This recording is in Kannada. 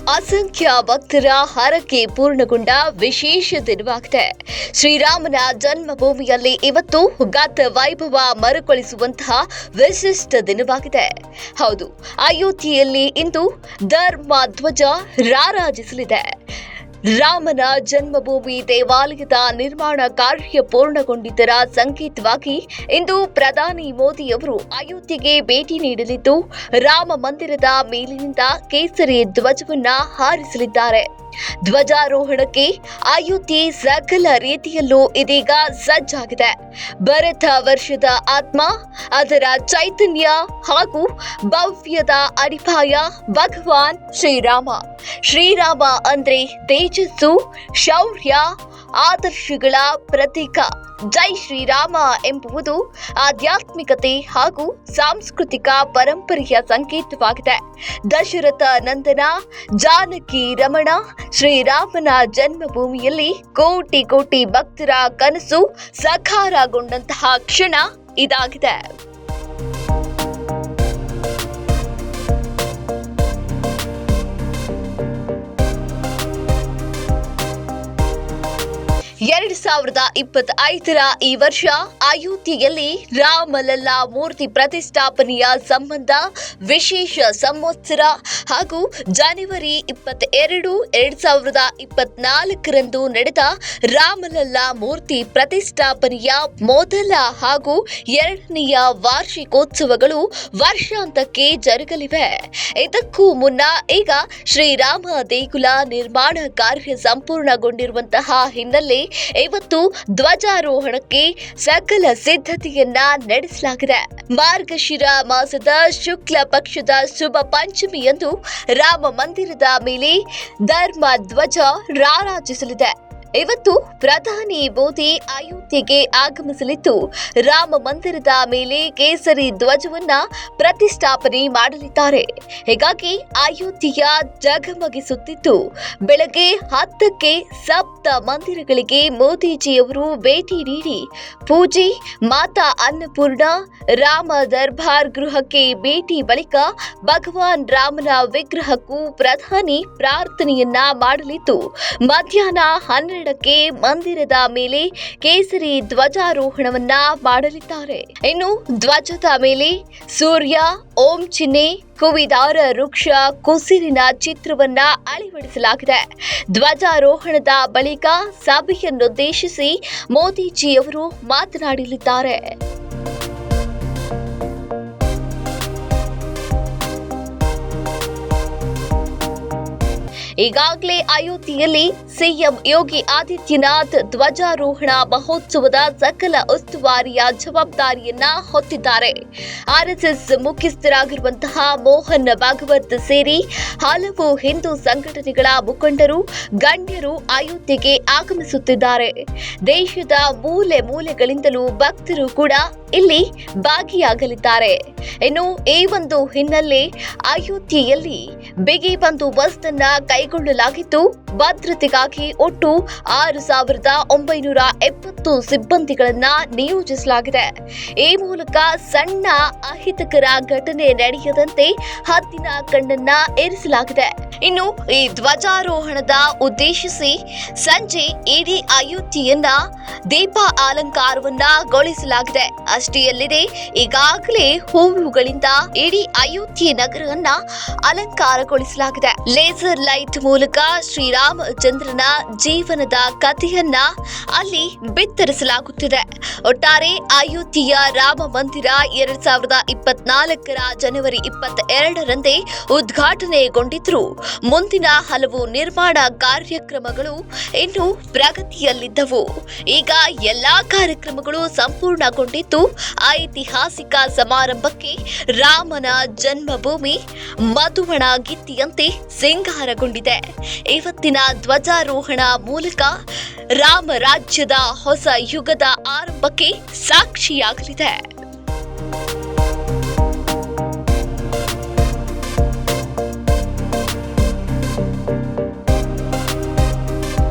ಅಸಂಖ್ಯ ಭಕ್ತರ ಹರಕೆ ಪೂರ್ಣಗೊಂಡ ವಿಶೇಷ ದಿನವಾಗಿದೆ. ಶ್ರೀರಾಮನ ಜನ್ಮಭೂಮಿಯಲ್ಲಿ ಇವತ್ತು ಗತ ವೈಭವ ಮರುಕಳಿಸುವಂತಹ ವಿಶಿಷ್ಟ ದಿನವಾಗಿದೆ. ಹೌದು, ಅಯೋಧ್ಯೆಯಲ್ಲಿ ಇಂದು ಧರ್ಮ ಧ್ವಜ ರಾರಾಜಿಸಲಿದೆ. ರಾಮನ ಜನ್ಮಭೂಮಿ ದೇವಾಲಯದ ನಿರ್ಮಾಣ ಕಾರ್ಯ ಪೂರ್ಣಗೊಂಡಿದ್ದರ ಸಂಕೇತವಾಗಿ ಇಂದು ಪ್ರಧಾನಿ ಮೋದಿಯವರು ಅಯೋಧ್ಯೆಗೆ ಭೇಟಿ ನೀಡಲಿದ್ದು ರಾಮ ಮಂದಿರದ ಮೇಲಿನಿಂದ ಕೇಸರಿ ಧ್ವಜವನ್ನ ಹಾರಿಸಲಿದ್ದಾರೆ. ಧ್ವಜಾರೋಹಣಕ್ಕೆ ಅಯೋಧ್ಯೆ ಸಕಲ ರೀತಿಯಲ್ಲೂ ಇದೀಗ ಸಜ್ಜಾಗಿದೆ. ಭರತ ವರ್ಷದ ಆತ್ಮ, ಅದರ ಚೈತನ್ಯ ಹಾಗೂ ಭವ್ಯದ ಅಡಿಪಾಯ ಭಗವಾನ್ ಶ್ರೀರಾಮ. ಶ್ರೀರಾಮ ಅಂದ್ರೆ ತೇಜಸ್ಸು, ಶೌರ್ಯ, ಆದರ್ಶಗಳ ಪ್ರತೀಕ. ಜೈ ಶ್ರೀರಾಮ ಎಂಬುದು ಆಧ್ಯಾತ್ಮಿಕತೆ ಹಾಗೂ ಸಾಂಸ್ಕೃತಿಕ ಪರಂಪರೆಯ ಸಂಕೇತವಾಗಿದೆ. ದಶರಥ ನಂದನ, ಜಾನಕಿ ರಮಣ, ಶ್ರೀರಾಮನ ಜನ್ಮಭೂಮಿಯಲ್ಲಿ ಕೋಟಿ ಕೋಟಿ ಭಕ್ತರ ಕನಸು ಸಾಕಾರಗೊಂಡಂತಹ ಕ್ಷಣ ಇದಾಗಿದೆ. ಎರಡು 2025 ಈ ವರ್ಷ ಅಯೋಧ್ಯೆಯಲ್ಲಿ ರಾಮಲಲ್ಲಾ ಮೂರ್ತಿ ಪ್ರತಿಷ್ಠಾಪನೆಯ ಸಂಬಂಧ ವಿಶೇಷ ಸಂವತ್ಸರ ಹಾಗೂ ಜನವರಿ 22, 2024 ನಡೆದ ರಾಮಲಲ್ಲಾ ಮೂರ್ತಿ ಪ್ರತಿಷ್ಠಾಪನೆಯ ಮೊದಲ ಹಾಗೂ ಎರಡನೆಯ ವಾರ್ಷಿಕೋತ್ಸವಗಳು ವರ್ಷಾಂತಕ್ಕೆ ಜರುಗಲಿವೆ. ಇದಕ್ಕೂ ಮುನ್ನ ಈಗ ಶ್ರೀರಾಮ ದೇಗುಲ ನಿರ್ಮಾಣ ಕಾರ್ಯ ಸಂಪೂರ್ಣಗೊಂಡಿರುವಂತಹ ಹಿನ್ನೆಲೆ ಇವತ್ತು ಧ್ವಜಾರೋಹಣಕ್ಕೆ ಸಕಲ ಸಿದ್ಧತೆಯನ್ನ ನಡೆಸಲಾಗಿದೆ. ಮಾರ್ಗಶಿರ ಮಾಸದ ಶುಕ್ಲ ಪಕ್ಷದ ಶುಭ ಪಂಚಮಿಯಂದು ರಾಮ ಮಂದಿರದ ಮೇಲೆ ಧರ್ಮ ಧ್ವಜ ರಾರಾಜಿಸಲಿದೆ. ಇವತ್ತು ಪ್ರಧಾನಿ ಮೋದಿ ಅಯೋಧ್ಯೆಗೆ ಆಗಮಿಸಲಿದ್ದು ರಾಮ ಮಂದಿರದ ಮೇಲೆ ಕೇಸರಿ ಧ್ವಜವನ್ನ ಪ್ರತಿಷ್ಠಾಪನೆ ಮಾಡಲಿದ್ದಾರೆ. ಹೀಗಾಗಿ ಅಯೋಧ್ಯೆಯ ಜಗಮಗಿಸುತ್ತಿದ್ದು ಬೆಳಗ್ಗೆ 10ಕ್ಕೆ ಸಪ್ತ ಮಂದಿರಗಳಿಗೆ ಮೋದಿಜಿಯವರು ಭೇಟಿ ನೀಡಿ ಪೂಜೆ, ಮಾತಾ ಅನ್ನಪೂರ್ಣ, ರಾಮ ದರ್ಬಾರ್ ಗೃಹಕ್ಕೆ ಭೇಟಿ ಬಳಿಕ ಭಗವಾನ್ ರಾಮನ ವಿಗ್ರಹಕ್ಕೂ ಪ್ರಧಾನಿ ಪ್ರಾರ್ಥನೆಯನ್ನ ಮಾಡಲಿದ್ದು ಮಧ್ಯಾಹ್ನ 12ಕ್ಕೆ ಮಂದಿರದ ಮೇಲೆ ಕೇಸರಿ ಧ್ವಜಾರೋಹಣವನ್ನ ಮಾಡಲಿದ್ದಾರೆ. ಇನ್ನು ಧ್ವಜದ ಮೇಲೆ ಸೂರ್ಯ, ಓಂ ಚಿಹ್ನೆ, ಕುವಿದಾರ ವೃಕ್ಷ, ಕುಸಿರಿನ ಚಿತ್ರವನ್ನ ಅಳವಡಿಸಲಾಗಿದೆ. ಧ್ವಜಾರೋಹಣದ ಬಳಿಕ ಸಭೆಯನ್ನುದ್ದೇಶಿಸಿ ಮೋದಿಜಿಯವರು ಮಾತನಾಡಲಿದ್ದಾರೆ. ಈಗಾಗಲೇ ಅಯೋಧ್ಯೆಯಲ್ಲಿ ಸಿಎಂ ಯೋಗಿ ಆದಿತ್ಯನಾಥ್ ಧ್ವಜಾರೋಹಣ ಮಹೋತ್ಸವದ ಸಕಲ ಉಸ್ತುವಾರಿಯ ಜವಾಬ್ದಾರಿಯನ್ನ ಹೊತ್ತಿದ್ದಾರೆ. ಆರ್ಎಸ್ಎಸ್ ಮುಖ್ಯಸ್ಥರಾಗಿರುವಂತಹ ಮೋಹನ್ ಭಾಗವತ್ ಸೇರಿ ಹಲವು ಹಿಂದೂ ಸಂಘಟನೆಗಳ ಮುಖಂಡರು, ಗಣ್ಯರು ಅಯೋಧ್ಯೆಗೆ ಆಗಮಿಸುತ್ತಿದ್ದಾರೆ. ದೇಶದ ಮೂಲೆ ಮೂಲೆಗಳಿಂದಲೂ ಭಕ್ತರು ಕೂಡ ಇಲ್ಲಿ ಭಾಗಿಯಾಗಲಿದ್ದಾರೆ. ಇನ್ನು ಈ ಒಂದು ಹಿನ್ನೆಲೆ ಅಯೋಧ್ಯೆಯಲ್ಲಿ ಬಿಗಿ ಬಂದೋಬಸ್ತ್ ಅನ್ನ ಕೈಗೊಳ್ಳಲಾಗಿದ್ದು ಭದ್ರತೆಗಾಗಿ ಒಟ್ಟು 6,970 ಸಿಬ್ಬಂದಿಗಳನ್ನ ನಿಯೋಜಿಸಲಾಗಿದೆ. ಈ ಮೂಲಕ ಸಣ್ಣ ಅಹಿತಕರ ಘಟನೆ ನಡೆಯದಂತೆ ಹದ್ದಿನ ಕಣ್ಣನ್ನ ಇರಿಸಲಾಗಿದೆ. ಇನ್ನು ಈ ಧ್ವಜಾರೋಹಣದ ಉದ್ದೇಶಿಸಿ ಸಂಜೆ ಇಡೀ ಅಯೋಧ್ಯೆಯನ್ನ ದೀಪ ಅಲಂಕಾರವನ್ನ ಗೊಳಿಸಲಾಗಿದೆ. ಅಷ್ಟೇ ಅಲ್ಲದೆ ಈಗಾಗಲೇ ಹೂವುಗಳಿಂದ ಇಡೀ ಅಯೋಧ್ಯೆ ನಗರವನ್ನ ಅಲಂಕಾರಗೊಳಿಸಲಾಗಿದೆ. ಲೇಸರ್ ಲೈಟ್ ಮೂಲಕ ಶ್ರೀರಾಮಚಂದ್ರನ ಜೀವನದ ಕಥೆಯನ್ನ ಅಲ್ಲಿ ಬಿತ್ತರಿಸಲಾಗುತ್ತಿದೆ. ಒಟ್ಟಾರೆ ಅಯೋಧ್ಯೆಯ ರಾಮ ಮಂದಿರ 2024 ಜನವರಿ 22ರಂದೇ ಉದ್ಘಾಟನೆಗೊಂಡಿದ್ರು ಮುಂದಿನ ಹಲವು ನಿರ್ಮಾಣ ಕಾರ್ಯಕ್ರಮಗಳು ಇನ್ನು ಪ್ರಗತಿಯಲ್ಲಿದ್ದವು. ಈಗ ಎಲ್ಲಾ ಕಾರ್ಯಕ್ರಮಗಳು ಸಂಪೂರ್ಣಗೊಂಡಿದ್ದು ಐತಿಹಾಸಿಕ ಸಮಾರಂಭಕ್ಕೆ ರಾಮನ ಜನ್ಮಭೂಮಿ ಮಧುವಣಗಿತ್ತಿಯಂತೆ ಸಿಂಗಾರಗೊಂಡಿದೆ. ಇವತ್ತಿನ ಧ್ವಜಾರೋಹಣ ಮೂಲಕ ರಾಮ ರಾಜ್ಯದ ಹೊಸ ಯುಗದ ಆರಂಭಕ್ಕೆ ಸಾಕ್ಷಿಯಾಗಲಿದೆ.